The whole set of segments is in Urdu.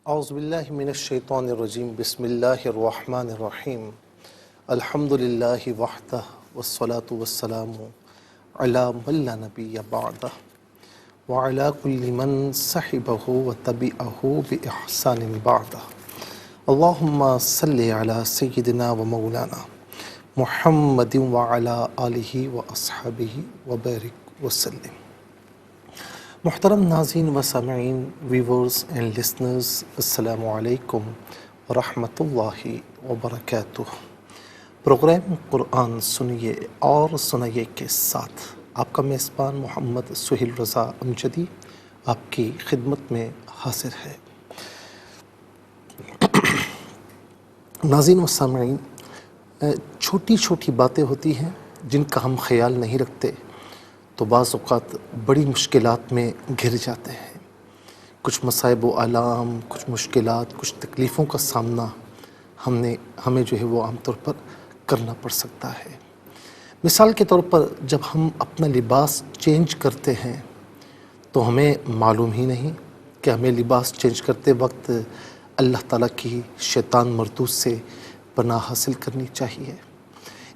اعوذ باللہ من الشیطان الرجیم بسم اللہ الرحمن الرحیم الحمد للہ وحدہ والصلاة والسلام علی من لا نبی بعدہ وعلی کل من صحبہ وتبعہ بإحسان بعدہ اللہم صلی علی سیدنا و مولانا محمد وعلی آلہ واصحابہ وبارک وسلم۔ محترم ناظرین و سامعین، ویورز اینڈ لسنرز، السلام علیکم ورحمۃ اللہ وبرکاتہ۔ پروگرام قرآن سنیے اور سنائیے کے ساتھ آپ کا میزبان محمد سہیل رضا امجدی آپ کی خدمت میں حاضر ہے۔ ناظرین و سامعین، چھوٹی چھوٹی باتیں ہوتی ہیں جن کا ہم خیال نہیں رکھتے تو بعض اوقات بڑی مشکلات میں گھر جاتے ہیں۔ کچھ مصائب و آلام، کچھ مشکلات، کچھ تکلیفوں کا سامنا ہمیں جو ہے وہ عام طور پر کرنا پڑ سکتا ہے۔ مثال کے طور پر جب ہم اپنا لباس چینج کرتے ہیں تو ہمیں معلوم ہی نہیں کہ ہمیں لباس چینج کرتے وقت اللہ تعالیٰ کی شیطان مردود سے پناہ حاصل کرنی چاہیے۔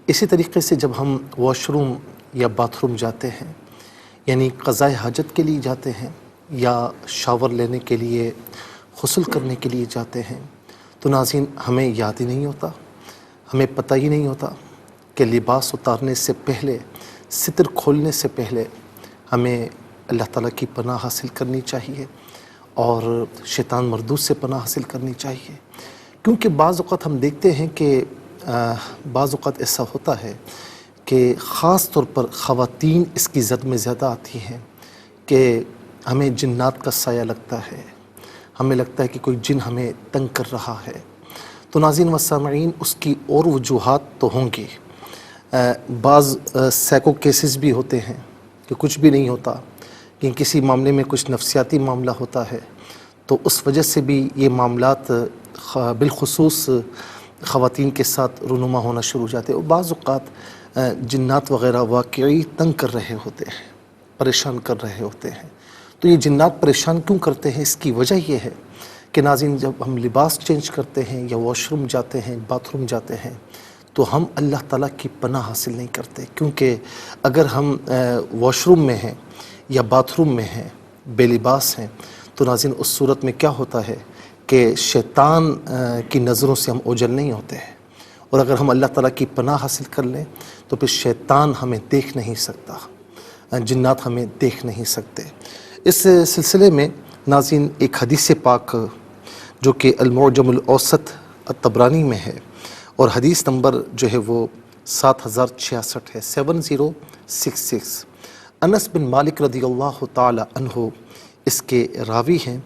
اسی طریقے سے جب ہم واش روم یا باتھ روم جاتے ہیں، یعنی قضائے حاجت کے لیے جاتے ہیں یا شاور لینے کے لیے، غسل کرنے کے لیے جاتے ہیں، تو ناظرین ہمیں یاد ہی نہیں ہوتا، ہمیں پتہ ہی نہیں ہوتا کہ لباس اتارنے سے پہلے، ستر کھولنے سے پہلے ہمیں اللہ تعالیٰ کی پناہ حاصل کرنی چاہیے اور شیطان مردود سے پناہ حاصل کرنی چاہیے۔ کیونکہ بعض اوقات ہم دیکھتے ہیں کہ بعض اوقات ایسا ہوتا ہے کہ خاص طور پر خواتین اس کی زد میں زیادہ آتی ہیں کہ ہمیں جنات کا سایہ لگتا ہے، ہمیں لگتا ہے کہ کوئی جن ہمیں تنگ کر رہا ہے۔ تو ناظرین و سامعین، اس کی اور وجوہات تو ہوں گی، بعض سائیکو کیسز بھی ہوتے ہیں کہ کچھ بھی نہیں ہوتا، کہ کسی معاملے میں کچھ نفسیاتی معاملہ ہوتا ہے، تو اس وجہ سے بھی یہ معاملات بالخصوص خواتین کے ساتھ رونما ہونا شروع ہو جاتے ہیں۔ اور بعض اوقات جنات وغیرہ واقعی تنگ کر رہے ہوتے ہیں، پریشان کر رہے ہوتے ہیں۔ تو یہ جنات پریشان کیوں کرتے ہیں؟ اس کی وجہ یہ ہے کہ ناظرین جب ہم لباس چینج کرتے ہیں یا واش روم جاتے ہیں، باتھ روم جاتے ہیں، تو ہم اللہ تعالیٰ کی پناہ حاصل نہیں کرتے۔ کیونکہ اگر ہم واش روم میں ہیں یا باتھ روم میں ہیں، بے لباس ہیں، تو ناظرین اس صورت میں کیا ہوتا ہے کہ شیطان کی نظروں سے ہم اوجھل نہیں ہوتے ہیں، اور اگر ہم اللہ تعالیٰ کی پناہ حاصل کر لیں تو پھر شیطان ہمیں دیکھ نہیں سکتا، جنات ہمیں دیکھ نہیں سکتے۔ اس سلسلے میں ناظرین ایک حدیث پاک جو کہ المعجم الاوسط الطبرانی میں ہے، اور حدیث نمبر جو ہے وہ 7066 ہے، 7066۔ انس بن مالک رضی اللہ تعالی عنہ اس کے راوی ہیں،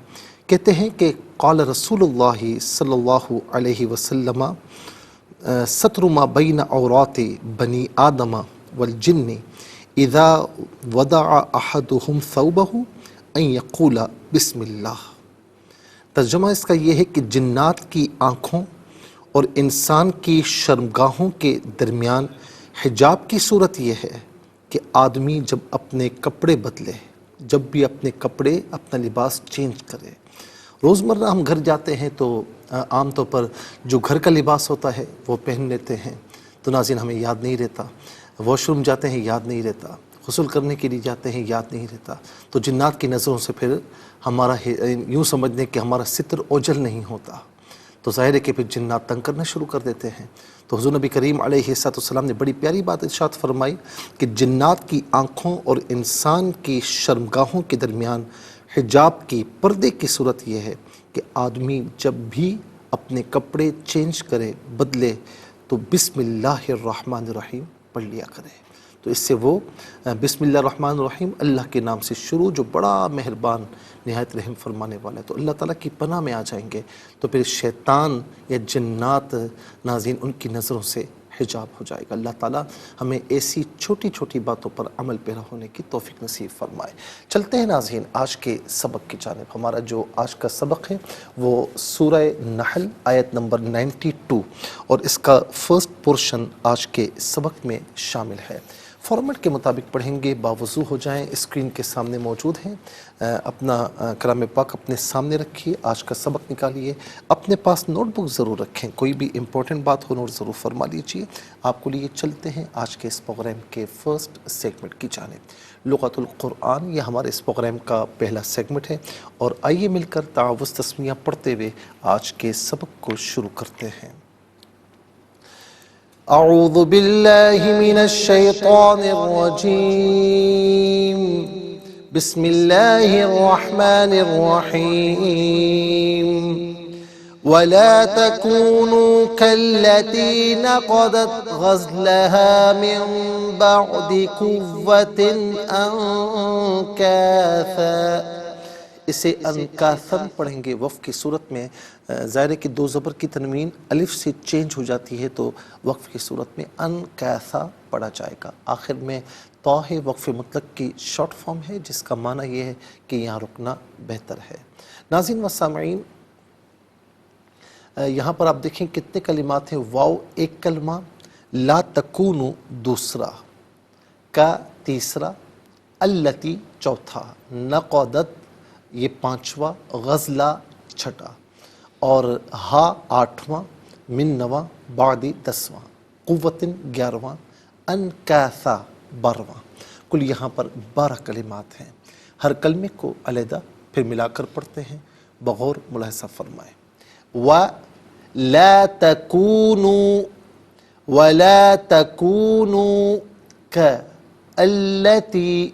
کہتے ہیں کہ قال رسول اللہ صلی اللہ علیہ وسلم ستر ما بین عورات بنی آدم والجن اذا وضع احدهم ثوبہ ان یقول بسم اللہ۔ ترجمہ اس کا یہ ہے کہ جنات کی آنکھوں اور انسان کی شرمگاہوں کے درمیان حجاب کی صورت یہ ہے کہ آدمی جب اپنے کپڑے بدلے، جب بھی اپنے کپڑے، اپنا لباس چینج کرے۔ روزمرہ ہم گھر جاتے ہیں تو عام طور پر جو گھر کا لباس ہوتا ہے وہ پہن لیتے ہیں، تو ناظرین ہمیں یاد نہیں رہتا۔ واش روم جاتے ہیں، یاد نہیں رہتا۔ غسل کرنے کے لیے جاتے ہیں، یاد نہیں رہتا۔ تو جنات کی نظروں سے پھر ہمارا یوں سمجھ لیں کہ ہمارا ستر اوجھل نہیں ہوتا، تو ظاہر ہے کہ پھر جنات تنگ کرنا شروع کر دیتے ہیں۔ تو حضور نبی کریم علیہ السلام نے بڑی پیاری بات ارشاد فرمائی کہ جنات کی آنکھوں اور انسان کی شرمگاہوں کے درمیان حجاب کی، پردے کی صورت یہ ہے کہ آدمی جب بھی اپنے کپڑے چینج کرے، بدلے، تو بسم اللہ الرحمن الرحیم پڑھ لیا کرے۔ تو اس سے وہ بسم اللہ الرحمن الرحیم، اللہ کے نام سے شروع، جو بڑا مہربان نہایت رحم فرمانے والا ہے، تو اللہ تعالیٰ کی پناہ میں آ جائیں گے، تو پھر شیطان یا جنات ناظرین ان کی نظروں سے حجاب ہو جائے گا۔ اللہ تعالیٰ ہمیں ایسی چھوٹی چھوٹی باتوں پر عمل پیرا ہونے کی توفیق نصیب فرمائے۔ چلتے ہیں ناظرین آج کے سبق کی جانب۔ ہمارا جو آج کا سبق ہے وہ سورہ نحل آیت نمبر 92، اور اس کا فرسٹ پورشن آج کے سبق میں شامل ہے۔ فارمیٹ کے مطابق پڑھیں گے، باوضو ہو جائیں، اسکرین کے سامنے موجود ہیں، اپنا کلام پاک اپنے سامنے رکھیے، آج کا سبق نکالیے، اپنے پاس نوٹ بک ضرور رکھیں، کوئی بھی امپورٹنٹ بات ہو نوٹ ضرور فرما لیجیے۔ آپ کو لیے چلتے ہیں آج کے اس پروگرام کے فرسٹ سیگمنٹ کی جانب، لغت القرآن۔ یہ ہمارے اس پروگرام کا پہلا سیگمنٹ ہے، اور آئیے مل کر تعاوض تسمیہ پڑھتے ہوئے آج کے سبق کو شروع کرتے ہیں۔ اعوذ باللہ من الشیطان الرجیم، بسم اللہ الرحمن الرحیم، ولا تكونوا كالتي نقضت غزلها من بعد قوة أنكاثا۔ اسے انکاثن پڑھیں گے وقف کی صورت میں، ظاہر ہے کہ دو زبر کی تنوین الف سے چینج ہو جاتی ہے، تو وقف کی صورت میں انکاثا پڑھا جائے گا۔ آخر میں تو ہے وقف مطلق کی شارٹ فارم ہے، جس کا معنی یہ ہے کہ یہاں رکنا بہتر ہے۔ ناظرین و سامعین، یہاں پر آپ دیکھیں کتنے کلمات ہیں۔ واو ایک کلمہ، لا تکونو دوسرا، کا تیسرا، التی چوتھا، نقدت یہ پانچواں، غزلہ چھٹا، اور ہا آٹھواں، من نواں، بعدی دسواں، قوتن گیارہواں، انکاثا بارہواں۔ کل یہاں پر 12 کلمات ہیں۔ ہر کلمے کو علیحدہ پھر ملا کر پڑھتے ہیں، بغور ملاحظہ فرمائیں۔ وَلَا تَكُونُوا، وَلَا تَكُونُوا كَالَّتِي،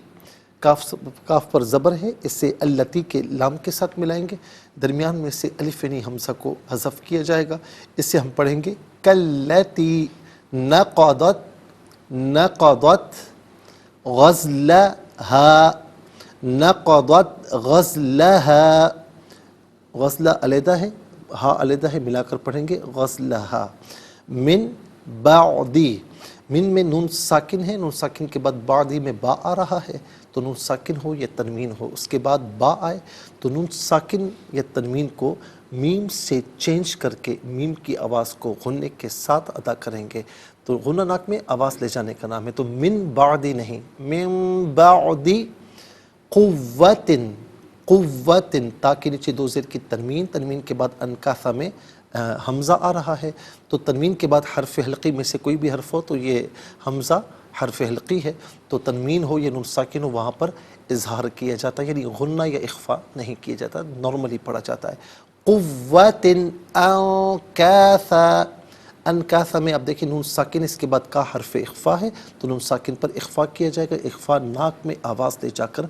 کاف پر زبر ہے، اسے التی کے لام کے ساتھ ملائیں گے، درمیان میں سے الف یعنی حمزہ کو حذف کیا جائے گا، اسے ہم پڑھیں گے کاللتی نقضت، نقضت غزلہا، نقضت غزلہا، غزلہ علیحدہ ہے، ہا علیحدہ ہے، ملا کر پڑھیں گے غزلہا، من بعدی، من میں نون ساکن ہے، نون ساکن کے بعد بعدی میں با آ رہا ہے، تو نون ساکن ہو یا تنوین ہو، اس کے بعد با آئے تو نون ساکن یا تنوین کو میم سے چینج کر کے میم کی آواز کو غنّے کے ساتھ ادا کریں گے، تو غنّہ ناک میں آواز لے جانے کا نام ہے۔ تو من بعدی نہیں، من بعدی قوتن، قوتن، تا کے نیچے دو زیر کی تنوین، تنوین کے بعد انکاثا میں حمزہ آ رہا ہے، تو تنوین کے بعد حرف حلقی میں سے کوئی بھی حرف ہو تو یہ حمزہ حرف حلقی ہے، تو تنوین ہو یا نون ساکن ہو وہاں پر اظہار کیا جاتا ہے، یعنی غنہ یا اخفا نہیں کیا جاتا، نارملی پڑھا جاتا ہے۔ قوت انکاثا، انکاثا میں آپ دیکھیں نون ساکن، اس کے بعد کا حرف اخفا ہے، تو نون ساکن پر اخفا کیا جائے گا، اخفا ناک میں آواز لے جا کر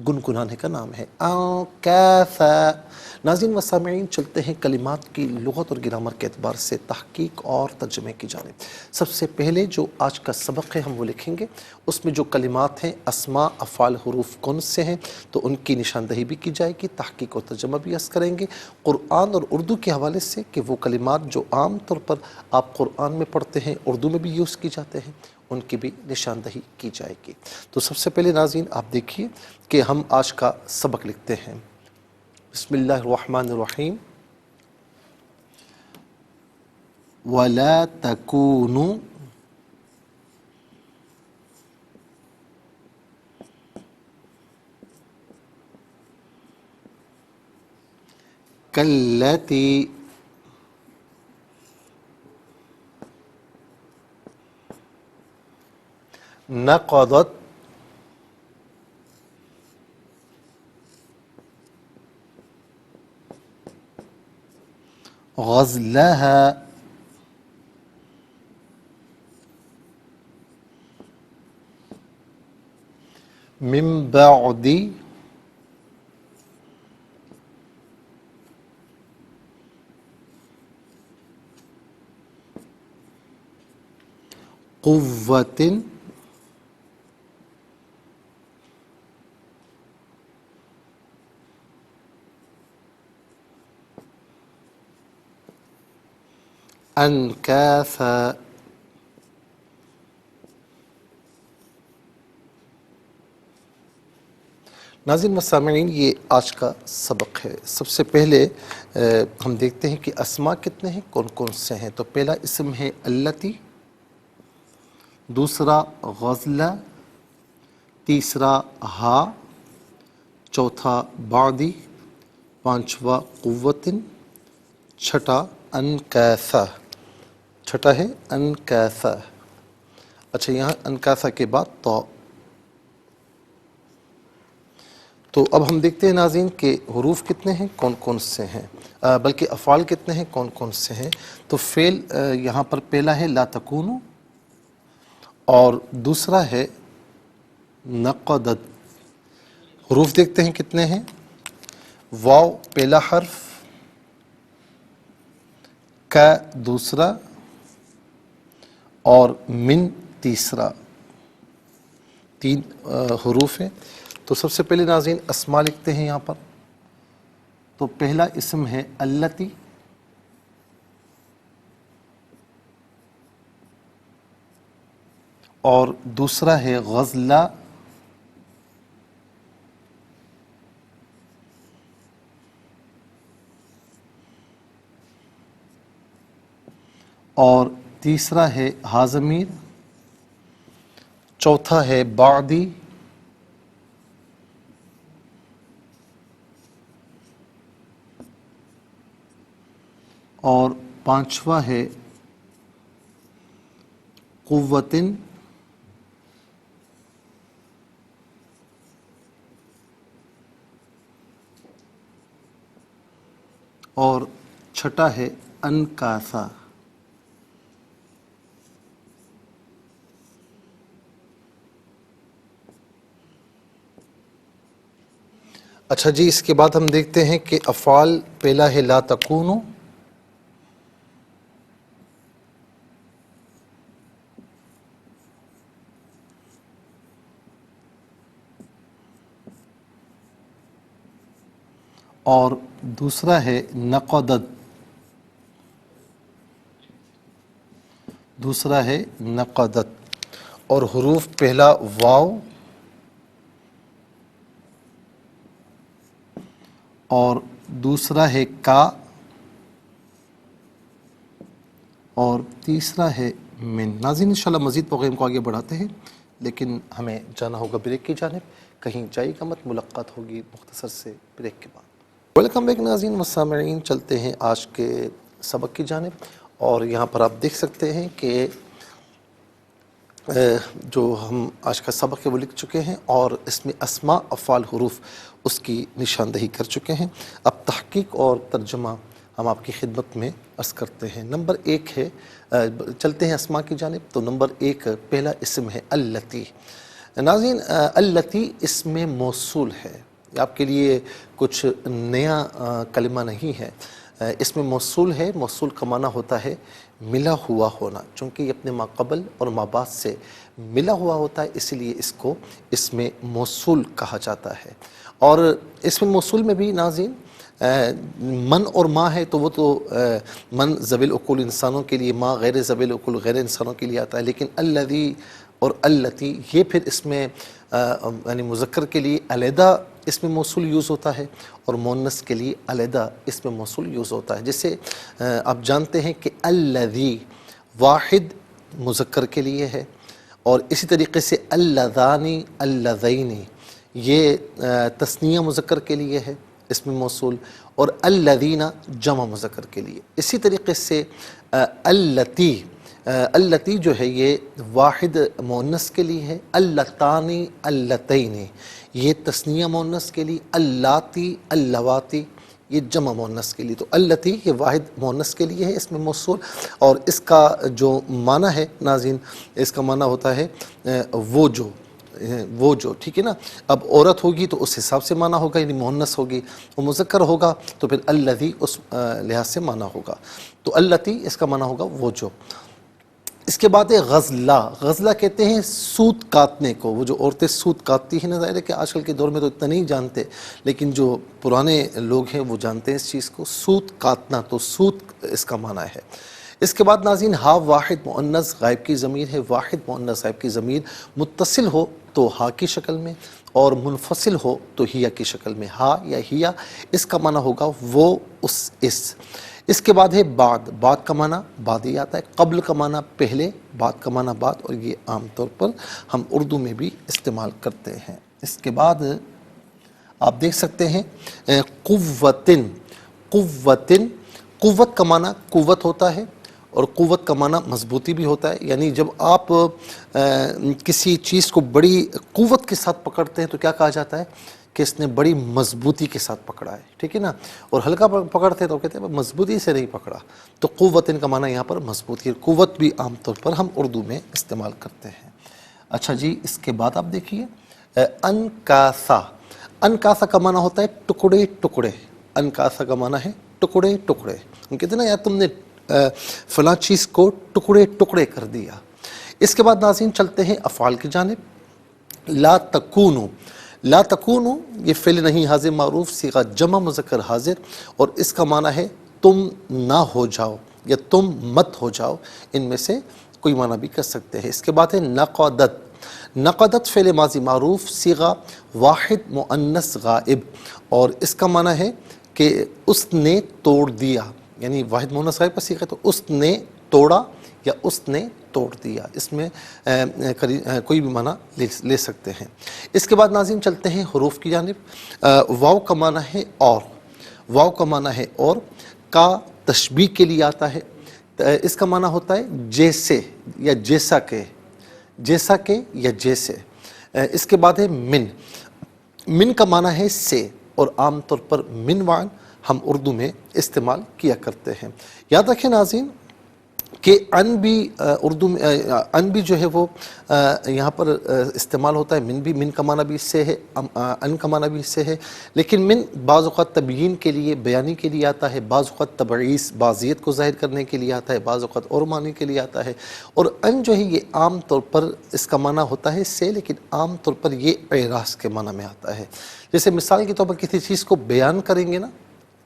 گنگنانے کا نام ہے، انکاثا۔ ناظرین و سامعین، چلتے ہیں کلمات کی لغت اور گرامر کے اعتبار سے تحقیق اور ترجمے کی جانب۔ سب سے پہلے جو آج کا سبق ہے ہم وہ لکھیں گے، اس میں جو کلمات ہیں اسماء افعال حروف کون سے ہیں تو ان کی نشاندہی بھی کی جائے گی، تحقیق اور ترجمہ بھی عرض کریں گے، قرآن اور اردو کے حوالے سے کہ وہ کلمات جو عام طور پر آپ قرآن میں پڑھتے ہیں اردو میں بھی یوز کی جاتے ہیں ان کی بھی نشاندہی کی جائے گی۔ تو سب سے پہلے ناظرین آپ دیکھیے کہ ہم آج کا سبق لکھتے ہیں۔ بسم اللہ الرحمن الرحیم۔ وَلَا تَكُونُوا كالتي نقضت غزلها من بعد قوة انکاثا۔ ناظرین و سامعین، یہ آج کا سبق ہے۔ سب سے پہلے ہم دیکھتے ہیں کہ اسماء کتنے ہیں، کون کون سے ہیں۔ تو پہلا اسم ہے التی، دوسرا غزلہ، تیسرا ہا، چوتھا بعدی، پانچواں قوتن، چھٹا انکیسا، چھٹا ہے انکیسا۔ اچھا یہاں انکیسا کے بعد تو اب ہم دیکھتے ہیں ناظرین کہ حروف کتنے ہیں، کون کون سے ہیں، بلکہ افعال کتنے ہیں، کون کون سے ہیں۔ تو فعل یہاں پر پہلا ہے لا تکونو، اور دوسرا ہے نقدت۔ حروف دیکھتے ہیں کتنے ہیں، واو پہلا حرف، کا دوسرا، اور من تیسرا، تین حروف ہیں۔ تو سب سے پہلے ناظرین اسماء لکھتے ہیں یہاں پر۔ تو پہلا اسم ہے التی، اور دوسرا ہے غزلہ، اور تیسرا ہے ہاضمیر، چوتھا ہے بعدی، اور پانچواں ہے قوتن، اور چھٹا ہے انکاسا۔ اچھا جی، اس کے بعد ہم دیکھتے ہیں کہ افعال پہلا ہے لا تکونو، اور دوسرا ہے نقدت، دوسرا ہے نقدت، اور حروف پہلا واو، اور دوسرا ہے کا، اور تیسرا ہے من۔ ناظرین انشاءاللہ مزید پروگرام کو آگے بڑھاتے ہیں، لیکن ہمیں جانا ہوگا بریک کی جانب، کہیں جائے گا مت، ملاقات ہوگی مختصر سے بریک کے بعد۔ ویلکم بیک ناظرین و سامعین، چلتے ہیں آج کے سبق کی جانب، اور یہاں پر آپ دیکھ سکتے ہیں کہ جو ہم آج کا سبق ہے وہ لکھ چکے ہیں، اور اس میں اسماء افعال حروف اس کی نشاندہی کر چکے ہیں۔ اب تحقیق اور ترجمہ ہم آپ کی خدمت میں عرض کرتے ہیں۔ نمبر ایک ہے، چلتے ہیں اسماء کی جانب۔ تو نمبر ایک پہلا اسم ہے التی۔ ناظرین التی اسم موصول ہے، آپ کے لیے کچھ نیا کلمہ نہیں ہے، اسم موصول ہے۔ موصول کا معنی ہوتا ہے ملا ہوا ہونا، چونکہ یہ اپنے ما قبل اور ما بعد سے ملا ہوا ہوتا ہے، اسی لیے اس کو اسم موصول کہا جاتا ہے۔ اور اسم موصول میں بھی ناظرین من اور ما ہے، تو وہ تو من ذوی العقول انسانوں کے لیے، ما غیر ذوی العقول غیر انسانوں کے لیے آتا ہے، لیکن الذی اور التی یہ پھر اس میں یعنی مذکر کے لیے علیحدہ اسم موصول یوز ہوتا ہے، اور مؤنث کے لیے علیحدہ اسم موصول یوز ہوتا ہے۔ جیسے آپ جانتے ہیں کہ الذی واحد مذکر کے لیے ہے، اور اسی طریقے سے اللذانی اللذین یہ تثنیہ مذکر کے لیے ہے اسم موصول، اور الذین جمع مذکر کے لیے۔ اسی طریقے سے التی، التی جو ہے یہ واحد مؤنث کے لیے ہے، اللتانی اللتین یہ تثنیہ مؤنث کے لیے، اللاتی اللواتی یہ جمع مؤنث کے لیے۔ تو التی یہ واحد مؤنث کے لیے ہے اسم موصول، اور اس کا جو معنی ہے ناظرین، اس کا معنی ہوتا ہے وہ جو، ٹھیک ہے نا۔ اب عورت ہوگی تو اس حساب سے معنی ہوگا، یعنی مؤنث ہوگی، وہ مذکر ہوگا تو پھر الذی اس لحاظ سے معنی ہوگا۔ تو التی اس کا معنی ہوگا وہ جو۔ اس کے بعد ہے غزلہ۔ غزلہ کہتے ہیں سوت کاٹنے کو، وہ جو عورتیں سوت کاٹتی ہیں نا، ظاہر ہے کہ آج کل کے دور میں تو اتنا نہیں جانتے، لیکن جو پرانے لوگ ہیں وہ جانتے ہیں اس چیز کو، سوت کاٹنا، تو سوت اس کا معنی ہے۔ اس کے بعد ناظرین ہا واحد مؤنث غائب کی ضمیر ہے۔ واحد مؤنث غائب کی ضمیر متصل ہو تو ہا کی شکل میں، اور منفصل ہو تو ہیا کی شکل میں۔ ہا یا ہیا اس کا معنی ہوگا وہ، اس۔ اس کے بعد ہے بعد، بعد کا معنی بعد ہی آتا ہے، قبل کا معنی پہلے، بعد کا معنی بعد، اور یہ عام طور پر ہم اردو میں بھی استعمال کرتے ہیں۔ اس کے بعد آپ دیکھ سکتے ہیں قوتن، قوتن، قوت کا معنی قوت ہوتا ہے اور قوت کا معنی مضبوطی بھی ہوتا ہے، یعنی جب آپ کسی چیز کو بڑی قوت کے ساتھ پکڑتے ہیں تو کیا کہا جاتا ہے کہ اس نے بڑی مضبوطی کے ساتھ پکڑا ہے، ٹھیک ہے نا، اور ہلکا پکڑتے ہیں تو کہتے ہیں مضبوطی سے نہیں پکڑا، تو قوتن کا معنی یہاں پر مضبوطی، قوت بھی عام طور پر ہم اردو میں استعمال کرتے ہیں۔ اچھا جی، اس کے بعد آپ دیکھیے انکاسا، انکاسا کا معنی ہوتا ہے ٹکڑے ٹکڑے، انکاسا کا معنی ہے ٹکڑے ٹکڑے، ہم کہتے ہیں نا یار تم نے فلاں چیز کو ٹکڑے ٹکڑے کر دیا۔ اس کے بعد ناظرین چلتے ہیں افعال کی جانب۔ لا تکونو، لا تکونو یہ فعل نہیں حاضر معروف صیغہ جمع مذکر حاضر، اور اس کا معنی ہے تم نہ ہو جاؤ یا تم مت ہو جاؤ، ان میں سے کوئی معنی بھی کر سکتے ہیں۔ اس کے بعد ہے نقدت، نقدت فعل ماضی معروف صیغہ واحد مؤنث غائب، اور اس کا معنی ہے کہ اس نے توڑ دیا، یعنی واحد مؤنث غائب کا صیغہ ہے تو اس نے توڑا یا اس نے توڑ دیا، اس میں کوئی بھی معنی لے سکتے ہیں۔ اس کے بعد ناظرین چلتے ہیں حروف کی جانب۔ واو کا معنی ہے اور، واو کا معنی ہے اور، کا تشبیہ کے لیے آتا ہے، اس کا معنی ہوتا ہے جیسے یا جیسا کہ، جیسا کہ یا جیسے۔ اس کے بعد ہے من، من کا معنی ہے سے، اور عام طور پر من وعن ہم اردو میں استعمال کیا کرتے ہیں۔ یاد رکھیں ناظرین کہ ان بھی اردو میں ان بھی جو ہے وہ یہاں پر استعمال ہوتا ہے، من بھی، من کا معنی بھی اس سے ہے، ان کا معنی بھی اس سے ہے، لیکن من بعض اوقات تبیین کے لیے، بیانی کے لیے آتا ہے، بعض اوقات تبعیض بعضیت کو ظاہر کرنے کے لیے آتا ہے، بعض اوقات اور معنی کے لیے آتا ہے، اور ان جو ہے یہ عام طور پر اس کا معنی ہوتا ہے سے، لیکن عام طور پر یہ اعراض کے معنی میں آتا ہے۔ جیسے مثال کے طور پر کسی چیز کو بیان کریں گے نا،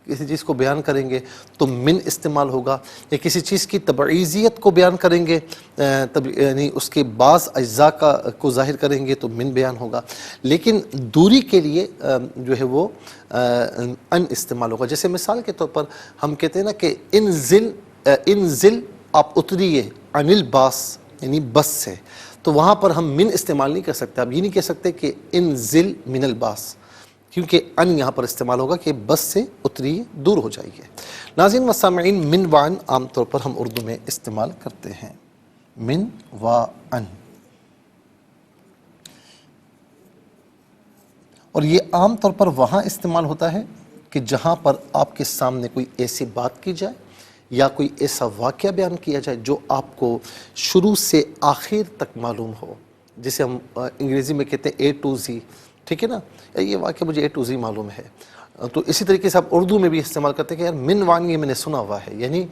کسی چیز کو بیان کریں گے تو من استعمال ہوگا، یا کسی چیز کی تبعیضیت کو بیان کریں گے یعنی اس کے بعض اجزاء کو ظاہر کریں گے تو من بیان ہوگا، لیکن دوری کے لیے جو ہے وہ ان استعمال ہوگا۔ جیسے مثال کے طور پر ہم کہتے ہیں نا کہ انزل، انزل آپ اتریے، عن الباص یعنی بس سے، تو وہاں پر ہم من استعمال نہیں کر سکتے، آپ یہ نہیں کہہ سکتے کہ انزل من الباص، کیونکہ ان یہاں پر استعمال ہوگا کہ بس سے اتریے، دور ہو جائیے۔ ناظرین و سامعین، من و ان عام طور پر ہم اردو میں استعمال کرتے ہیں، من و ان، اور یہ عام طور پر وہاں استعمال ہوتا ہے کہ جہاں پر آپ کے سامنے کوئی ایسی بات کی جائے یا کوئی ایسا واقعہ بیان کیا جائے جو آپ کو شروع سے آخر تک معلوم ہو، جسے ہم انگریزی میں کہتے ہیں اے ٹو زی، ٹھیک ہے نا، یہ واقعہ مجھے اے ٹو زی معلوم ہے، تو اسی طریقے سے آپ اردو میں بھی استعمال کرتے ہیں کہ یار من وان یہ میں نے سنا ہوا ہے، یعنی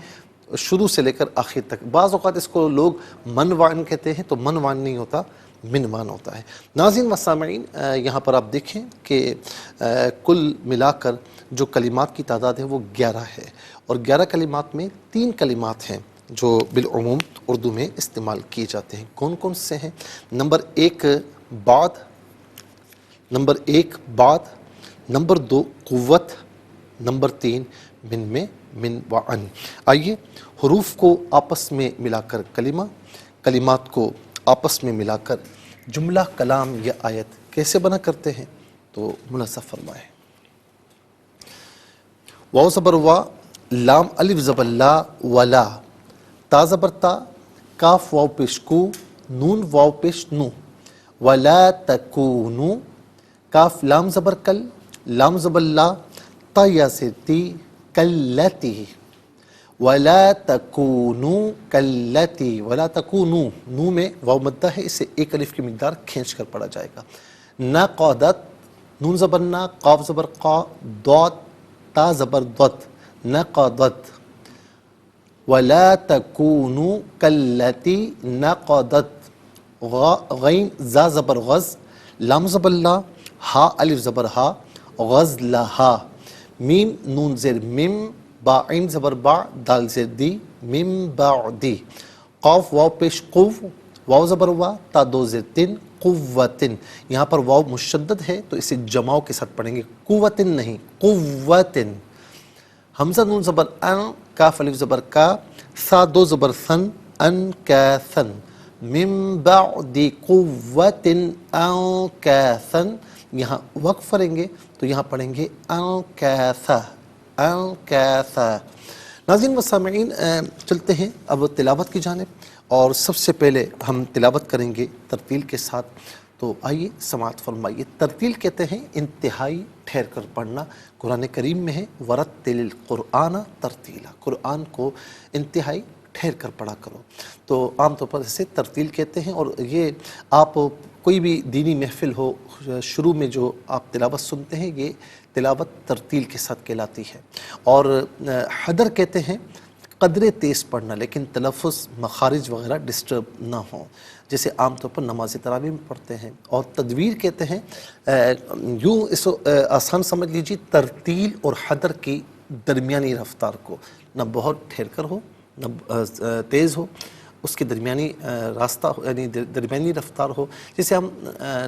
شروع سے لے کر آخر تک۔ بعض اوقات اس کو لوگ من وان کہتے ہیں، تو من وان نہیں ہوتا، من وان ہوتا ہے۔ ناظرین و سامعین، یہاں پر آپ دیکھیں کہ کل ملا کر جو کلمات کی تعداد ہے وہ 11 ہے، اور 11 کلمات میں 3 کلمات ہیں جو بالعموم اردو میں استعمال کیے جاتے ہیں۔ کون کون سے ہیں؟ نمبر 1 بعد، نمبر 1 بعد، نمبر 2 قوت، نمبر 3 من میں من و ان۔ آئیے حروف کو آپس میں ملا کر کلمہ، کلمات کو آپس میں ملا کر جملہ، کلام یا آیت کیسے بنا کرتے ہیں تو ملاحظہ فرمائیں۔ واو زبر وا، لام الف زبر لا، ولا، تا زبر تا، کاف واو پیش کو، نون واو پیش نو، ولا تکونو، کاف لام زبر کل، لام زبر لا، تا یا سے تی، کلتی، ولا تکونو کلتی، ولا تکونو، نو میں واو مدہ ہے، اسے ایک الف کی مقدار کھینچ کر پڑھا جائے گا۔ نقدت، نون زبر نا، قاف زبر قا، ضاد، تا زبر ضد، نقدت، ولا تکونو کلتی نقدت، غین زا زبر غز، لام زبر لا، ہا الف زبر ہا، غزلہا، میم نون زیر مم، با عین زبر با، دال زیر دی، مم بعدی، قاف واو پیش قو، واو زبر وا، تا دو زیر تن، قوتن، یہاں پر واو مشدد ہے تو اسے جماؤ کے ساتھ پڑھیں گے، قوتن نہیں، قوتن، حمزہ نون زبر ان، کاف الف زبر کا، سا دو زبر سن، انکاثن، من بعد قوت انکاثن، یہاں وقف کریں گے تو یہاں پڑھیں گے انکاثا، انکاثا۔ ناظرین و سامعین، چلتے ہیں اب تلاوت کی جانب، اور سب سے پہلے ہم تلاوت کریں گے ترتیل کے ساتھ، تو آئیے سماعت فرمائیے۔ ترتیل کہتے ہیں انتہائی ٹھہر کر پڑھنا، قرآن کریم میں ہے ورتل القرآن ترتیلا، قرآن کو انتہائی ٹھہر کر پڑھا کرو، تو عام طور پر اسے ترتیل کہتے ہیں۔ اور یہ آپ کوئی بھی دینی محفل ہو، شروع میں جو آپ تلاوت سنتے ہیں یہ تلاوت ترتیل کے ساتھ کہلاتی ہے۔ اور حدر کہتے ہیں قدر تیز پڑھنا، لیکن تلفظ مخارج وغیرہ ڈسٹرب نہ ہوں، جیسے عام طور پر نماز تراویح میں پڑھتے ہیں۔ اور تدویر کہتے ہیں، یوں اس آسان سمجھ لیجیے، ترتیل اور حدر کی درمیانی رفتار کو، نہ بہت ٹھہر کر ہو نہ تیز ہو، اس کے درمیانی راستہ یعنی درمیانی رفتار ہو، جسے ہم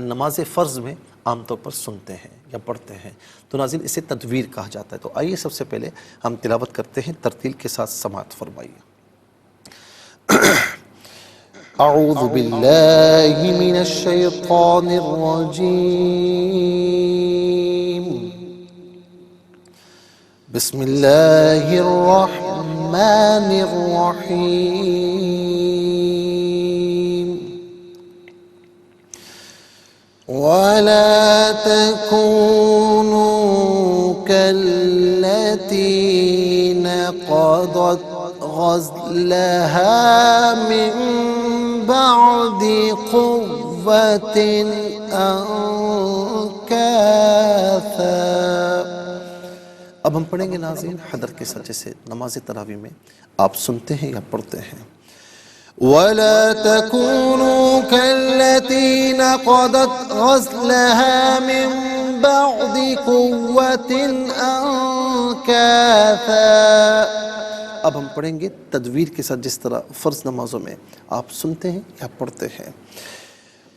نماز فرض میں عام طور پر سنتے ہیں یا پڑھتے ہیں، تو ناظرین اسے تدویر کہا جاتا ہے۔ تو آئیے سب سے پہلے ہم تلاوت کرتے ہیں، ترتیل کے ساتھ سماعت فرمائیے۔ اعوذ باللہ من الشیطان الرجیم، بسم اللہ الرحمن الرحیم، وَلَا تَكُونُوا كَالَّتِي نَقَضَتْ غَزْلَهَا مِن بَعْدِ قُوَّةٍ أَنكَاثًا۔ اب ہم پڑھیں گے ناظرین حدر کے ساتھ، جیسے نماز تراویح میں آپ سنتے ہیں یا پڑھتے ہیں۔ وَلَا تَكُونُوا كَالَّتِي نَقَضَتْ غَزْلَهَا مِن بَعْدِ قُوَّةٍ أَنكَاثًا۔ اب ہم پڑھیں گے تدویر کے ساتھ، جس طرح فرض نمازوں میں آپ سنتے ہیں یا پڑھتے ہیں۔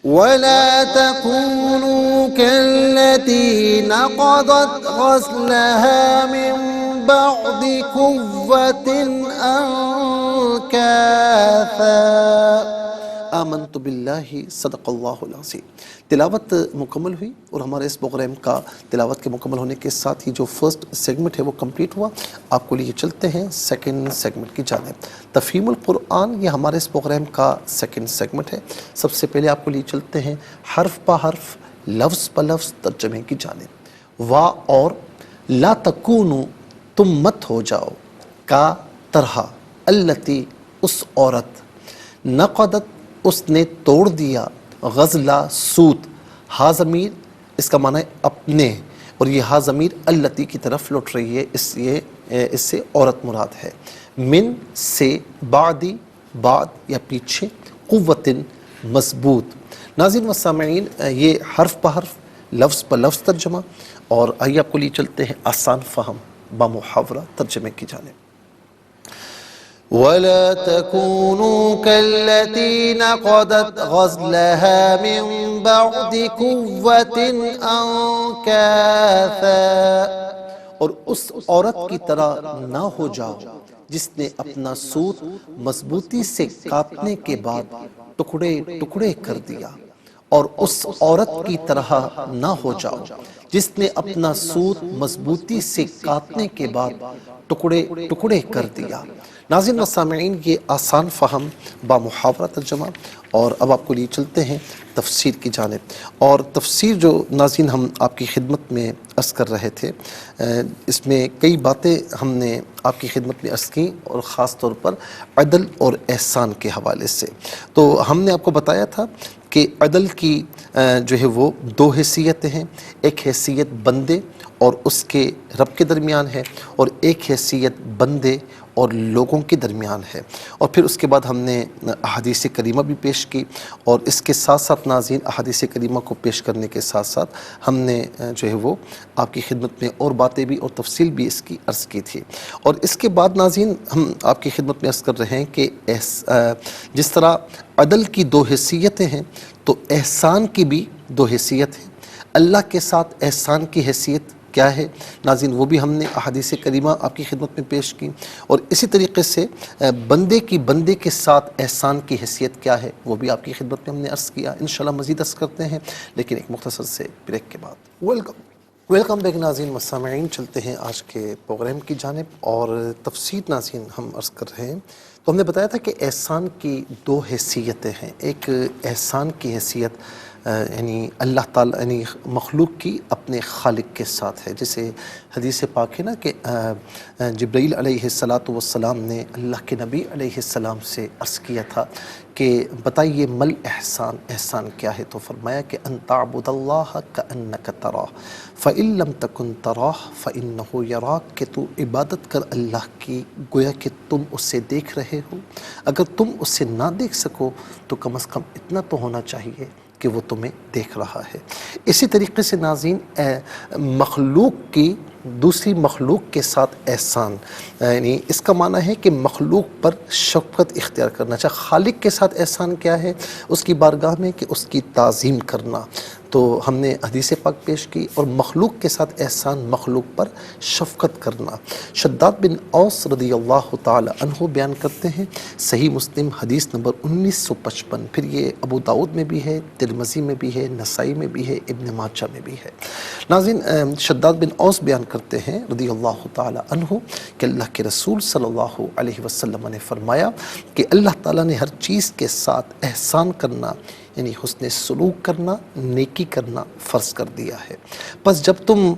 وَلَا تَكُونُوا كَالَّتِي نَقَضَتْ غَزْلَهَا مِن بَعْدِ قُوَّةٍ أَنكَاثًا۔ آمنت باللہ صدق اللہ العظیم۔ تلاوت مکمل ہوئی، اور ہمارے اس پروگرام کا تلاوت کے مکمل ہونے کے ساتھ ہی جو فرسٹ سیگمنٹ ہے وہ کمپلیٹ ہوا۔ آپ کو لیے چلتے ہیں سیکنڈ سیگمنٹ کی جانب۔ تفہیم القرآن یہ ہمارے اس پروگرام کا سیکنڈ سیگمنٹ ہے۔ سب سے پہلے آپ کو لیے چلتے ہیں حرف پہ حرف، لفظ پہ لفظ ترجمے کی جانب۔ وا اور لا تکونو، تم مت ہو جاؤ، کا طرح، التی اس عورت، نقدت اس نے توڑ دیا، غزلہ سوت، ہا ضمیر اس کا معنی ہے اپنے، اور یہ ہا ضمیر التی کی طرف لوٹ رہی ہے، اس سے عورت مراد ہے۔ من سے، بعدی بعد یا پیچھے، قوتن مضبوط۔ ناظرین و سامعین، یہ حرف پہ حرف لفظ پہ لفظ ترجمہ، اور آئیے آپ کو لیے چلتے ہیں آسان فہم بامحاورہ ترجمے کی جانب۔ وَلَا تَكُونُوا كَالَّتِي نَقَضَتْ غَزْلَهَا مِن بَعْدِ قُوَّةٍ أَنكَاثًا، اور اس عورت کی طرح نہ ہو جاؤ جس نے اپنا سوت مضبوطی سے کاٹنے کے بعد ٹکڑے ٹکڑے کر دیا، اور اس عورت کی طرح نہ ہو جاؤ جس نے اپنا سوت مضبوطی سے کاٹنے کے بعد ٹکڑے ٹکڑے کر دیا۔ ناظرین و سامعین، یہ آسان فہم بامحاورہ ترجمہ، اور اب آپ کو لیے چلتے ہیں تفسیر کی جانب۔ اور تفسیر جو ناظرین ہم آپ کی خدمت میں عرض کر رہے تھے، اس میں کئی باتیں ہم نے آپ کی خدمت میں عرض کی، اور خاص طور پر عدل اور احسان کے حوالے سے۔ تو ہم نے آپ کو بتایا تھا کہ عدل کی جو ہے وہ دو حیثیتیں ہیں، ایک حیثیت بندے اور اس کے رب کے درمیان ہے، اور ایک حیثیت بندے اور لوگوں کے درمیان ہے۔ اور پھر اس کے بعد ہم نے احادیث کریمہ بھی پیش کی، اور اس کے ساتھ ساتھ ناظرین احادیث کریمہ کو پیش کرنے کے ساتھ ساتھ ہم نے جو ہے وہ آپ کی خدمت میں اور باتیں بھی اور تفصیل بھی اس کی عرض کی تھی۔ اور اس کے بعد ناظرین ہم آپ کی خدمت میں عرض کر رہے ہیں کہ جس طرح عدل کی دو حیثیتیں ہیں، تو احسان کی بھی دو حیثیت ہیں۔ اللہ کے ساتھ احسان کی حیثیت کیا ہے ناظرین وہ بھی ہم نے احادیث کریمہ آپ کی خدمت میں پیش کی، اور اسی طریقے سے بندے کے ساتھ احسان کی حیثیت کیا ہے وہ بھی آپ کی خدمت میں ہم نے عرض کیا۔ انشاءاللہ مزید عرض کرتے ہیں لیکن ایک مختصر سے بریک کے بعد۔ ویلکم بیک ناظرین مستمعین، چلتے ہیں آج کے پروگرام کی جانب اور تفصیل ناظرین ہم عرض کر رہے ہیں۔ تو ہم نے بتایا تھا کہ احسان کی دو حیثیتیں ہیں، ایک احسان کی حیثیت یعنی اللہ تعالیٰ یعنی مخلوق کی اپنے خالق کے ساتھ ہے، جیسے حدیث پاک ہے نا کہ جبرائیل علیہ السلام نے اللہ کے نبی علیہ السلام سے عرض کیا تھا کہ بتائیے مل احسان، احسان کیا ہے؟ تو فرمایا کہ ان تعبد اللہ کأنک تراہ فإن لم تکن تراہ فإنہ یراک، کہ تو عبادت کر اللہ کی گویا کہ تم اسے دیکھ رہے ہو، اگر تم اسے نہ دیکھ سکو تو کم از کم اتنا تو ہونا چاہیے کہ وہ تمہیں دیکھ رہا ہے۔ اسی طریقے سے ناظرین مخلوق کی دوسری مخلوق کے ساتھ احسان، یعنی اس کا معنی ہے کہ مخلوق پر شفقت اختیار کرنا چاہے۔ خالق کے ساتھ احسان کیا ہے؟ اس کی بارگاہ میں کہ اس کی تعظیم کرنا، تو ہم نے حدیث پاک پیش کی، اور مخلوق کے ساتھ احسان مخلوق پر شفقت کرنا۔ شداد بن اوس رضی اللہ تعالی عنہ بیان کرتے ہیں، صحیح مسلم حدیث نمبر 1955، پھر یہ ابو داؤد میں بھی ہے، ترمذی میں بھی ہے، نسائی میں بھی ہے، ابن ماجہ میں بھی ہے۔ ناظرین شداد بن اوس بیان کرتے ہیں رضی اللہ تعالی عنہ کہ اللہ کے رسول صلی اللہ علیہ وسلم نے فرمایا کہ اللہ تعالیٰ نے ہر چیز کے ساتھ احسان کرنا یعنی حسن سلوک کرنا، نیکی کرنا فرض کر دیا ہے۔ پس جب تم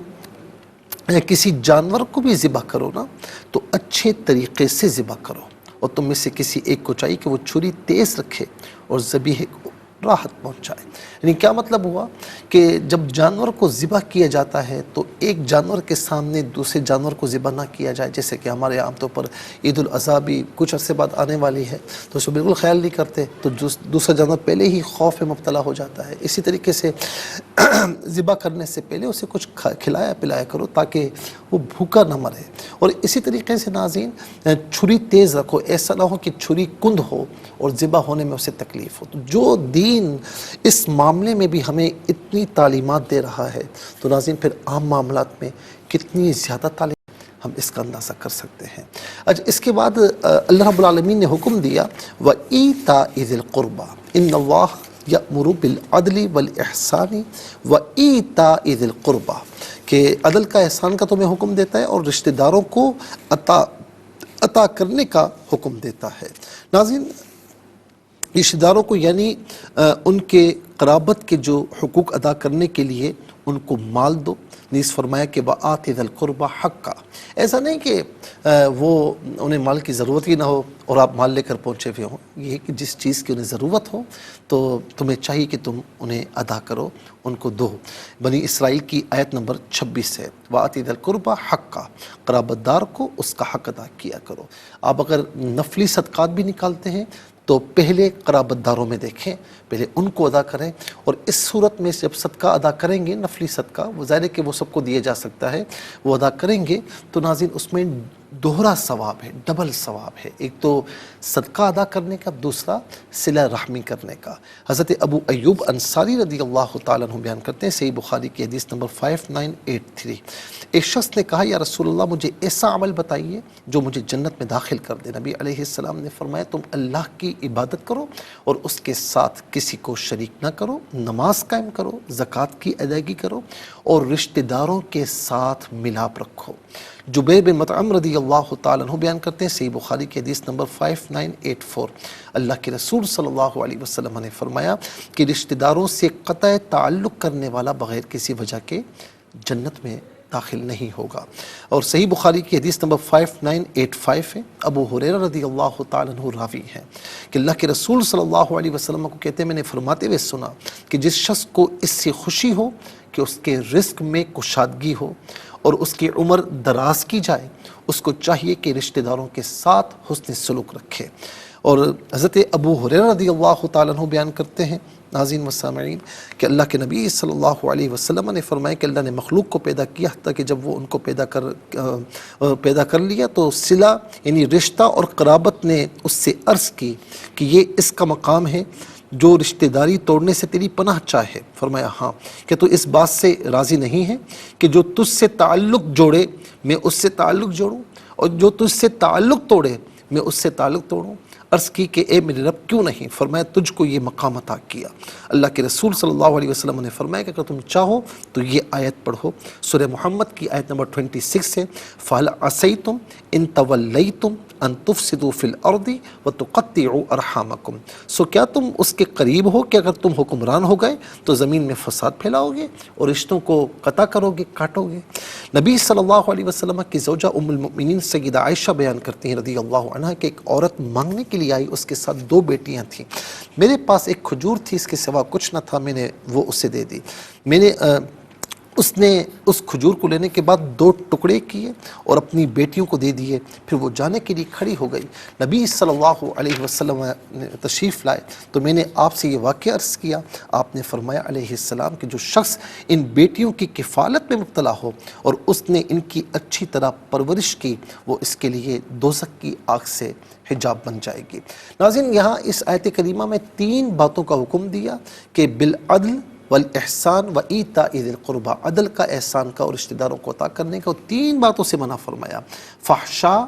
کسی جانور کو بھی ذبح کرو نا تو اچھے طریقے سے ذبح کرو، اور تم میں سے کسی ایک کو چاہیے کہ وہ چھری تیز رکھے اور ذبیحہ کو راحت پہنچائے۔ یعنی کیا مطلب ہوا کہ جب جانور کو ذبح کیا جاتا ہے تو ایک جانور کے سامنے دوسرے جانور کو ذبح نہ کیا جائے، جیسے کہ ہمارے عام طور پر عید الاضحیٰ بھی کچھ عرصے بعد آنے والی ہے تو اس کو بالکل خیال نہیں کرتے، تو دوسرا جانور پہلے ہی خوف میں مبتلا ہو جاتا ہے۔ اسی طریقے سے ذبح کرنے سے پہلے اسے کچھ کھلایا پلایا کرو تاکہ وہ بھوکا نہ مرے۔ اور اسی طریقے سے ناظرین چھری تیز رکھو، ایسا نہ ہو کہ چھری کند ہو اور ذبح ہونے میں اسے تکلیف ہو۔ تو جو دین اس معاملے میں بھی ہمیں اتنی تعلیمات دے رہا ہے تو ناظرین پھر عام معاملات میں کتنی زیادہ تعلیم ہم اس کا اندازہ کر سکتے ہیں۔ اچھا اس کے بعد اللہ رب العالمین نے حکم دیا وَإِيتَاءِ ذِي الْقُرْبَى إِنَّ اللَّهَ یأمر بالعدل والإحسان وإیتاء ذی القربى، کہ عدل کا احسان کا تمہیں حکم دیتا ہے اور رشتہ داروں کو عطا کرنے کا حکم دیتا ہے۔ ناظرین رشتہ داروں کو یعنی ان کے قرابت کے جو حقوق ادا کرنے کے لیے ان کو مال دو۔ نیز فرمایا کہ وآت ذی القربى حقا، ایسا نہیں کہ وہ انہیں مال کی ضرورت ہی نہ ہو اور آپ مال لے کر پہنچے ہوئے ہوں، یہ کہ جس چیز کی انہیں ضرورت ہو تو تمہیں چاہیے کہ تم انہیں ادا کرو، ان کو دو۔ بنی اسرائیل کی آیت نمبر 26 ہے وآت ذی القربى حقا، قرابت دار کو اس کا حق ادا کیا کرو۔ آپ اگر نفلی صدقات بھی نکالتے ہیں تو پہلے قرابت داروں میں دیکھیں، پہلے ان کو ادا کریں، اور اس صورت میں جب صدقہ ادا کریں گے نفلی صدقہ، وہ ظاہر ہے کہ وہ سب کو دیا جا سکتا ہے، وہ ادا کریں گے تو ناظرین اس میں دوہرا ثواب ہے، ڈبل ثواب ہے، ایک تو صدقہ ادا کرنے کا، دوسرا صلہ رحمی کرنے کا۔ حضرت ابو ایوب انصاری رضی اللہ تعالیٰ عنہ بیان کرتے ہیں، صحیح بخاری کی حدیث نمبر 5983، ایک شخص نے کہا یا رسول اللہ مجھے ایسا عمل بتائیے جو مجھے جنت میں داخل کر دے۔ نبی علیہ السلام نے فرمایا تم اللہ کی عبادت کرو اور اس کے ساتھ کسی کو شریک نہ کرو، نماز قائم کرو، زکوٰۃ کی ادائیگی کرو اور رشتہ داروں کے ساتھ ملاپ رکھو۔ جبیر بن مطعم رضی اللہ تعالیٰ عنہ بیان کرتے ہیں، صحیح بخاری کی حدیث نمبر 5984، اللہ کے رسول صلی اللہ علیہ وسلم نے فرمایا کہ رشتہ داروں سے قطع تعلق کرنے والا بغیر کسی وجہ کے جنت میں داخل نہیں ہوگا۔ اور صحیح بخاری کی حدیث نمبر 5985 ہے، ابو ہریرہ رضی اللہ تعالیٰ عنہ راوی ہیں کہ اللہ کے رسول صلی اللہ علیہ وسلم کو کہتے ہیں میں نے فرماتے ہوئے سنا کہ جس شخص کو اس سے خوشی ہو کہ اس کے رزق میں کشادگی ہو اور اس کی عمر دراز کی جائے، اس کو چاہیے کہ رشتہ داروں کے ساتھ حسن سلوک رکھے۔ اور حضرت ابو ہریرہ رضی اللہ تعالیٰ عنہ بیان کرتے ہیں ناظرین و سامعین کہ اللہ کے نبی صلی اللہ علیہ وسلم نے فرمایا کہ اللہ نے مخلوق کو پیدا کیا حتیٰ کہ جب وہ ان کو پیدا کر لیا تو صلہ یعنی رشتہ اور قرابت نے اس سے عرض کی کہ یہ اس کا مقام ہے جو رشتہ داری توڑنے سے تیری پناہ چاہے. فرمایا ہاں. کہ تو اس بات سے راضی نہیں ہے کہ جو تجھ سے تعلق جوڑے میں اس سے تعلق جوڑوں اور جو تجھ سے تعلق توڑے میں اس سے تعلق توڑوں. عرض کی کہ اے میرے رب کیوں نہیں؟ فرمایا تجھ کو یہ مقام عطا کیا. اللہ کے رسول صلی اللہ علیہ وسلم نے فرمایا کہ اگر تم چاہو تو یہ آیت پڑھو. سورہ محمد کی آیت نمبر 26 ہے. فَهَلْ عَصَيْتُمْ إِن تَوَلَّيْتُمْ أَن تُفْسِدُوا فِي الْأَرْضِ وَتُقَطِّعُوا أَرْحَامَكُمْ. سو کیا تم اس کے قریب ہو کہ اگر تم حکمران ہو گئے تو زمین میں فساد پھیلاؤ گے اور رشتوں کو قطع کرو گے، کاٹو گے؟ نبی صلی اللہ علیہ وسلم کی زوجہ ام المؤمنین سیدہ عائشہ بیان کرتی ہیں رضی اللہ عنہا کہ ایک عورت مانگنے کے لیے آئی، اس کے ساتھ 2 بیٹیاں تھیں. میرے پاس ایک کھجور تھی، اس کے سوا کچھ نہ تھا، میں نے وہ اسے دے دی. اس نے اس کھجور کو لینے کے بعد 2 ٹکڑے کیے اور اپنی بیٹیوں کو دے دیے. پھر وہ جانے کے لیے کھڑی ہو گئی. نبی صلی اللہ علیہ وسلم نے تشریف لائے تو میں نے آپ سے یہ واقعہ عرض کیا. آپ نے فرمایا علیہ السلام کہ جو شخص ان بیٹیوں کی کفالت میں مبتلا ہو اور اس نے ان کی اچھی طرح پرورش کی، وہ اس کے لیے دوزخ کی آگ سے حجاب بن جائے گی. ناظرین، یہاں اس آیت کریمہ میں 3 باتوں کا حکم دیا کہ بالعدل والاحسان و ایتاء ذی القربہ، عدل کا، احسان کا اور رشتہ داروں کو عطا کرنے کا. اور 3 باتوں سے منع فرمایا، فحشاء،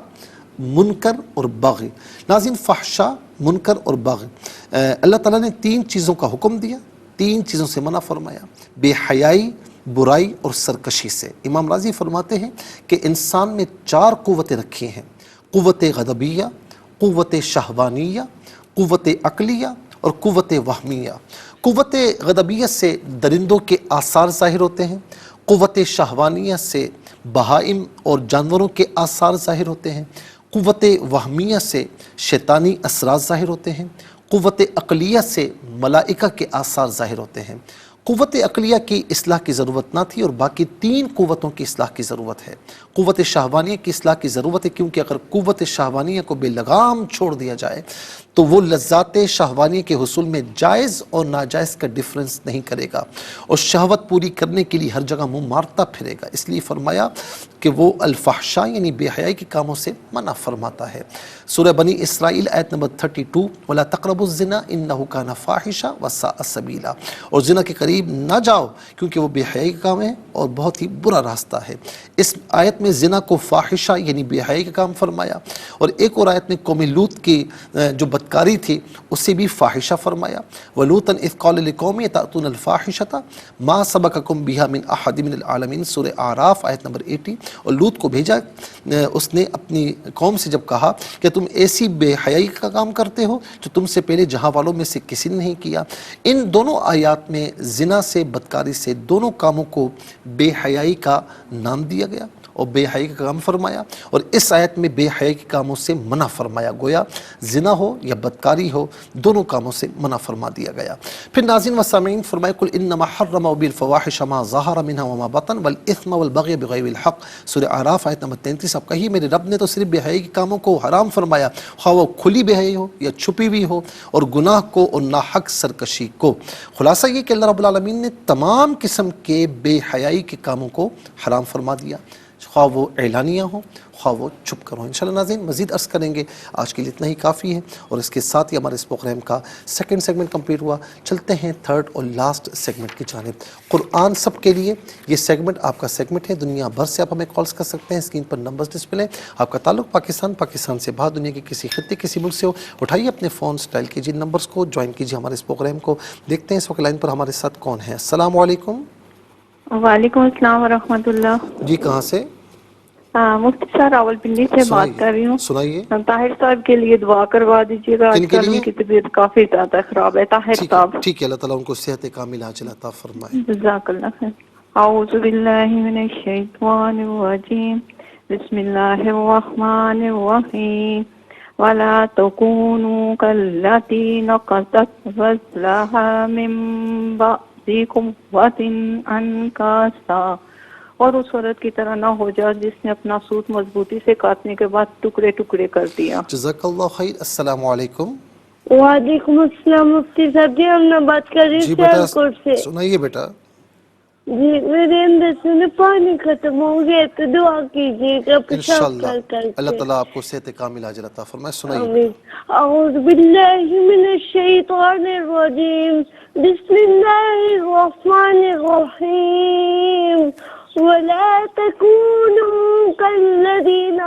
منکر اور بغی. ناظرین، فحشاء، منکر اور بغی، اللہ تعالیٰ نے 3 چیزوں کا حکم دیا، 3 چیزوں سے منع فرمایا: بے حیائی، برائی اور سرکشی سے. امام راضی فرماتے ہیں کہ انسان میں 4 قوتیں رکھی ہیں: قوت غضبیہ، قوت شہوانیہ، قوت عقلیہ اور قوت وہمیہ. قوت غضبیہ سے درندوں کے آثار ظاہر ہوتے ہیں، قوت شہوانیہ سے بہائم اور جانوروں کے آثار ظاہر ہوتے ہیں، قوت وہمیہ سے شیطانی اثرات ظاہر ہوتے ہیں، قوت عقلیہ سے ملائکہ کے آثار ظاہر ہوتے ہیں. قوت عقلیہ کی اصلاح کی ضرورت نہ تھی اور باقی 3 قوتوں کی اصلاح کی ضرورت ہے. قوت شہوانیہ کی اصلاح کی ضرورت ہے کیونکہ اگر قوت شہوانیہ کو بے لگام چھوڑ دیا جائے تو وہ لذات شہوانیہ کے حصول میں جائز اور ناجائز کا ڈفرنس نہیں کرے گا اور شہوت پوری کرنے کے لیے ہر جگہ منہ مارتا پھرے گا. اس لیے فرمایا کہ وہ الفحشاء یعنی بے حیائی کے کاموں سے منع فرماتا ہے. سورہ بنی اسرائیل آیت نمبر 32، وَلَا تَقْرَبُوا الزِّنَا إِنَّهُ كَانَ فَاحِشًا وَسَاءَ سَبِيلًا. اور زنا کے قریب نہ جاؤ کیونکہ وہ بے حیائی کا کام ہے اور بہت ہی برا راستہ ہے. اس آیت میں زنا کو فاحشہ یعنی بے حیائی کا کام فرمایا اور ایک اور آیت میں قوم لوط کی جو بدکاری تھی اسے بھی فاحشہ فرمایا. وَلُوطًا إِذْ قَالَ لِقَوْمِهِ أَتَأْتُونَ الْفَاحِشَةَ مَا سَبَقَكُم بِهَا مِنْ أَحَدٍ مِنَ الْعَالَمِينَ. سورہ اعراف آیت نمبر 80. اور لوط کو بھیجا، اس نے اپنی قوم سے جب کہا کہ تم ایسی بے حیائی کا کام کرتے ہو جو تم سے پہلے جہاں والوں میں سے کسی نے نہیں کیا. ان دونوں آیات میں زنا سے، بدکاری سے، دونوں کاموں کو بے حیائی کا نام دیا گیا اور بے حیائی کا کام فرمایا اور اس آیت میں بے حیائی کے کاموں سے منع فرمایا. گویا زنا ہو یا بدکاری ہو، دونوں کاموں سے منع فرما دیا گیا. پھر ناظرین و سامعین فرمائے قل انما حرم بالفواحش ما ظہر منها وما بطن والاثم والبغی بغیر الحق. سورہ اعراف آیت نمبر 33. اب کہیے میرے رب نے تو صرف بے حیائی کے کاموں کو حرام فرمایا، خواہ وہ کھلی بے حیائی ہو یا چھپی ہوئی ہو، اور گناہ کو اور ناحق سرکشی کو. خلاصہ یہ کہ اللہ رب العالمین نے تمام قسم کے بے حیائی کے کاموں کو حرام فرما دیا، خواہ وہ اعلانیہ ہوں خواہ وہ چھپ کر ہوں. انشاءاللہ ناظرین مزید عرض کریں گے، آج کے لیے اتنا ہی کافی ہے اور اس کے ساتھ ہی ہمارے اس پروگرام کا 2nd سیگمنٹ کمپلیٹ ہوا. چلتے ہیں 3rd اور لاسٹ سیگمنٹ کی جانب. قرآن سب کے لیے یہ سیگمنٹ آپ کا سیگمنٹ ہے. دنیا بھر سے آپ ہمیں کالز کر سکتے ہیں، اسکرین پر نمبرز ڈسپلے. آپ کا تعلق پاکستان سے باہر دنیا کے کسی خطے کسی ملک سے ہو، اٹھائیے اپنے فون، ڈائل کیجیے نمبرز کو، جوائن کیجیے ہمارے اس پروگرام کو. دیکھتے ہیں اس وقت لائن پر ہمارے ساتھ کون ہے. السلام علیکم. وعلیکم السلام ورحمۃ اللہ. جی کہاں سے؟ مفتی صاحب راولپنڈی سے بات کر رہی ہوں. سنائیے. طاہر صاحب کے لیے دعا کروا دیجیے گا، آج کن کے کل لیے؟ ان کی طبیعت کافی زیادہ خراب ہے. طاہر صاحب ٹھیک ہے، اللہ تعالیٰ ان کو صحت کامل عاجل عطا فرمائے. جزاک اللہ خیر. اعوذ باللہ من الشیطان الرجیم، بسم اللہ الرحمن الرحیم. ولا تکونوا کاللتی نقضت غزلها من بعد قوة انکاسا. اور اس عورت کی طرح نہ ہو جا جس نے اپنا سوت مضبوطی سے کاٹنے کے بعد ٹکڑے ٹکڑے کر دیا. جزاک اللہ خیر. السلام علیکم. وعلیکم السلام مفتی صاحب جی، ہم نے بات کر رہی جی تھی بیٹا سیالکوٹ سے. سنائیے بیٹا. جی میرے اندر سے نا پانی ختم ہو گیا تو دعا کیجیے گا پیشاب انشاءاللہ کر اللہ کے. تعالیٰ آپ کو صحت کامل عاجل عطا فرمائے. سنائیے آمین. بیٹا. اعوذ باللہ من الشیطان الرجیم. بسم اللہ الرحمن الرحیم. ولا تكونوا كالذين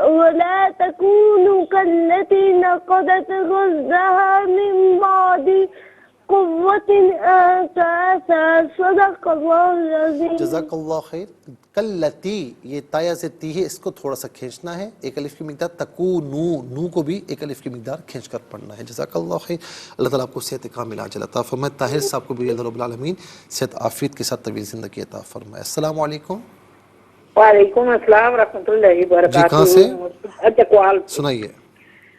ولا تكونوا كالتي نقضت غزلها من بعد قوة أنكاسا. صدق الله العظيم. جزاک اللہ خیر. کلتی یہ تایا سے تی ہے، اس کو تھوڑا سا کھینچنا ہے، ایک الف کی مقدار. تکونو نو کو بھی ایک الف کی مقدار کھینچ کر پڑھنا ہے. جزاک اللہ خیر. اللہ تعالیٰ آپ کو صحت کامل عاجل عطا فرمائے. طاہر صاحب کو بھی اللہ رب العالمین صحت عافیت کے ساتھ طویل زندگی عطا فرمائے. السلام علیکم. وعلیکم السلام ورحمۃ اللہ وبرکاتہ. جی کہاں سے؟ اچھا کوال. سنائیے.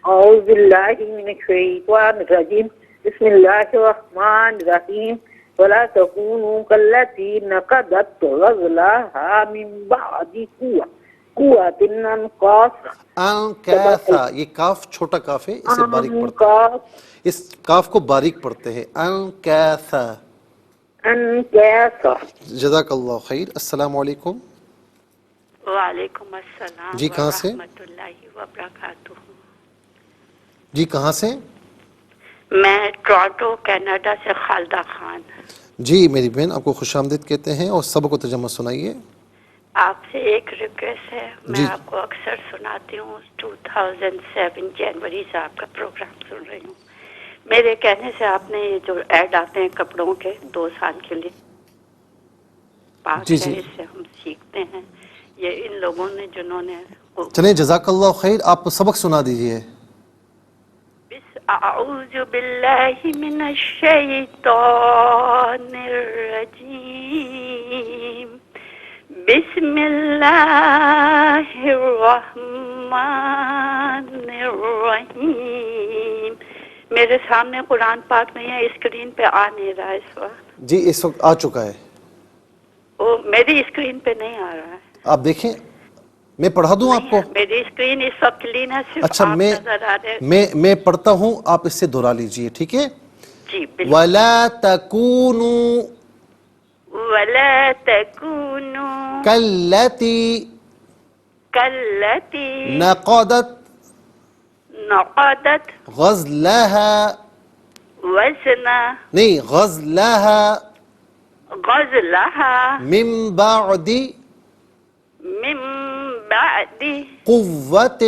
اعوذ باللہ من الشیطان الرجیم. بسم اللہ الرحمن الرحیم. ولا تكونوا كالتي نقضت غزلها من بعد قوة أنكاسا. انکیسا، یہ کاف چھوٹا کاف ہے، اسے باریک پڑھتے ہیں، اس کاف کو باریک پڑھتے ہیں. انکیسا. انکاسا. جزاک اللہ خیر. السلام علیکم. وعلیکم السلام جی کہاں سے؟ ورحمۃ اللہ وبرکاتہ. جی کہاں سے؟ میں ٹورانٹو کینیڈا سے خالدہ خان. جی میری بہن، آپ کو خوش آمدید کہتے ہیں اور سب کو ترجمہ سنائیے. آپ سے ایک ریکویسٹ ہے، میں جی. آپ کو اکثر سناتی ہوں. 2007 جنوری سے آپ کا پروگرام سن رہی ہوں. میرے کہنے سے آپ نے یہ جو ایڈ آتے ہیں کپڑوں کے 2 سال کے لیے پاک جی ہے، جی. اس سے ہم سیکھتے ہیں. یہ ان لوگوں نے جنہوں نے چلیں جزاک اللہ خیر، آپ سبق سنا دیجئے. اعوذ باللہ من الشیطان الرجیم. بسم اللہ الرحمن الرحیم. میرے سامنے قرآن پاک نہیں ہے، اسکرین پہ آ نہیں رہا ہے اس وقت. جی اس وقت آ چکا ہے. وہ میری اسکرین پہ نہیں آ رہا ہے. آپ دیکھیں، میں پڑھا دوں آپ کو. میری اسکرین اس وقت کلین ہے، صرف اچھا آپ نظر آ رہے. میں پڑھتا ہوں، آپ اس سے دہرا لیجئے، ٹھیک ہے؟ جی بالکل. وَلَا تَكُونُوا وَلَا تَكُونُوا كَالَّتِي كَالَّتِي نَقَضَتْ نقضت غزلها وزنا نہیں غزلها غزلها من بعد من بعد قوة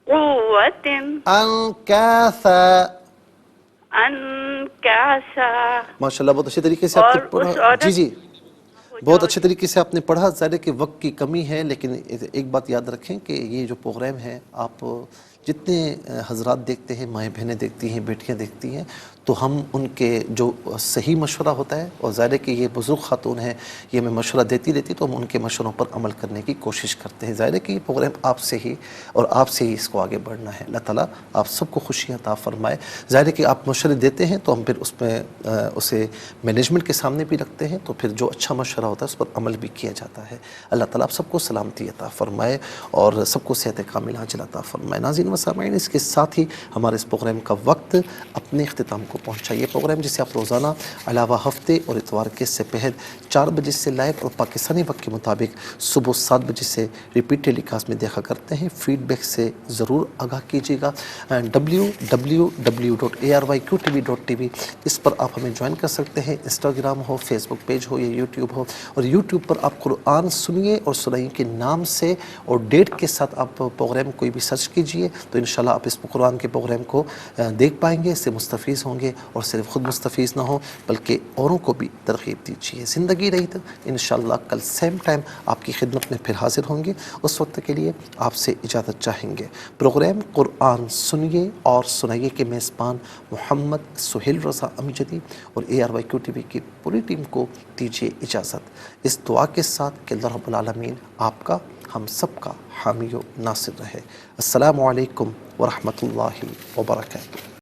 قوة انکاثا. انکاسا. ماشاءاللہ بہت اچھے طریقے سے آپ نے پڑھا. جی جی بہت اچھے طریقے سے آپ نے پڑھا. ظاہر ہے کہ وقت کی کمی ہے، لیکن ایک بات یاد رکھیں کہ یہ جو پروگرام ہے، آپ جتنے حضرات دیکھتے ہیں، مائیں بہنیں دیکھتی ہیں، بیٹیاں دیکھتی ہیں، تو ہم ان کے جو صحیح مشورہ ہوتا ہے، اور ظاہر ہے کہ یہ بزرگ خاتون ہیں، یہ ہمیں مشورہ دیتی رہتی، تو ہم ان کے مشوروں پر عمل کرنے کی کوشش کرتے ہیں. ظاہر ہے کہ یہ پروگرام آپ سے ہی اور آپ سے ہی اس کو آگے بڑھنا ہے. اللہ تعالیٰ آپ سب کو خوشی عطا فرمائے. ظاہر ہے کہ آپ مشورے دیتے ہیں تو ہم پھر اس میں اسے مینجمنٹ کے سامنے بھی رکھتے ہیں، تو پھر جو اچھا مشورہ ہوتا ہے اس پر عمل بھی کیا جاتا ہے. اللہ تعالیٰ آپ سب کو سلامتی عطا فرمائے اور سب کو صحت کامل عاجل عطا فرمائے. ناظرین و سامعین، اس کے ساتھ ہی ہمارے اس پروگرام کا وقت اپنے اختتام کو پہنچا. یہ پروگرام جسے آپ روزانہ علاوہ ہفتے اور اتوار کے سپہر 4 بجے سے لائیو اور پاکستانی وقت کے مطابق صبح 7 بجے سے ریپیٹ ٹیلی کاسٹ میں دیکھا کرتے ہیں. فیڈ بیک سے ضرور آگاہ کیجیے گا. www.arYQTV.tv اس پر آپ ہمیں جوائن کر سکتے ہیں. انسٹاگرام ہو، فیس بک پیج ہو یا یوٹیوب ہو، اور یوٹیوب پر آپ قرآن سنیے اور سنائیے کے نام سے اور ڈیٹ کے ساتھ آپ پروگرام کوئی بھی سرچ کیجئے تو انشاءاللہ آپ اس قرآن کے پروگرام کو دیکھ پائیں گے، اس سے مستفیض ہوں گے، اور صرف خود مستفیض نہ ہوں بلکہ اوروں کو بھی ترغیب دیجیے. زندگی رہی تو انشاءاللہ کل سیم ٹائم آپ کی خدمت میں پھر حاضر ہوں گے. اس وقت کے لیے آپ سے اجازت چاہیں گے. پروگرام قرآن سنیے اور سنائیے کے میزبان محمد سہیل رضا امجدی اور ARYQTV کی پوری ٹیم کو دیجیے اجازت، اس دعا کے ساتھ کہ اللہ رب العالمین آپ کا، ہم سب کا حامی و ناصر رہے. السلام علیکم ورحمۃ اللہ وبرکاتہ.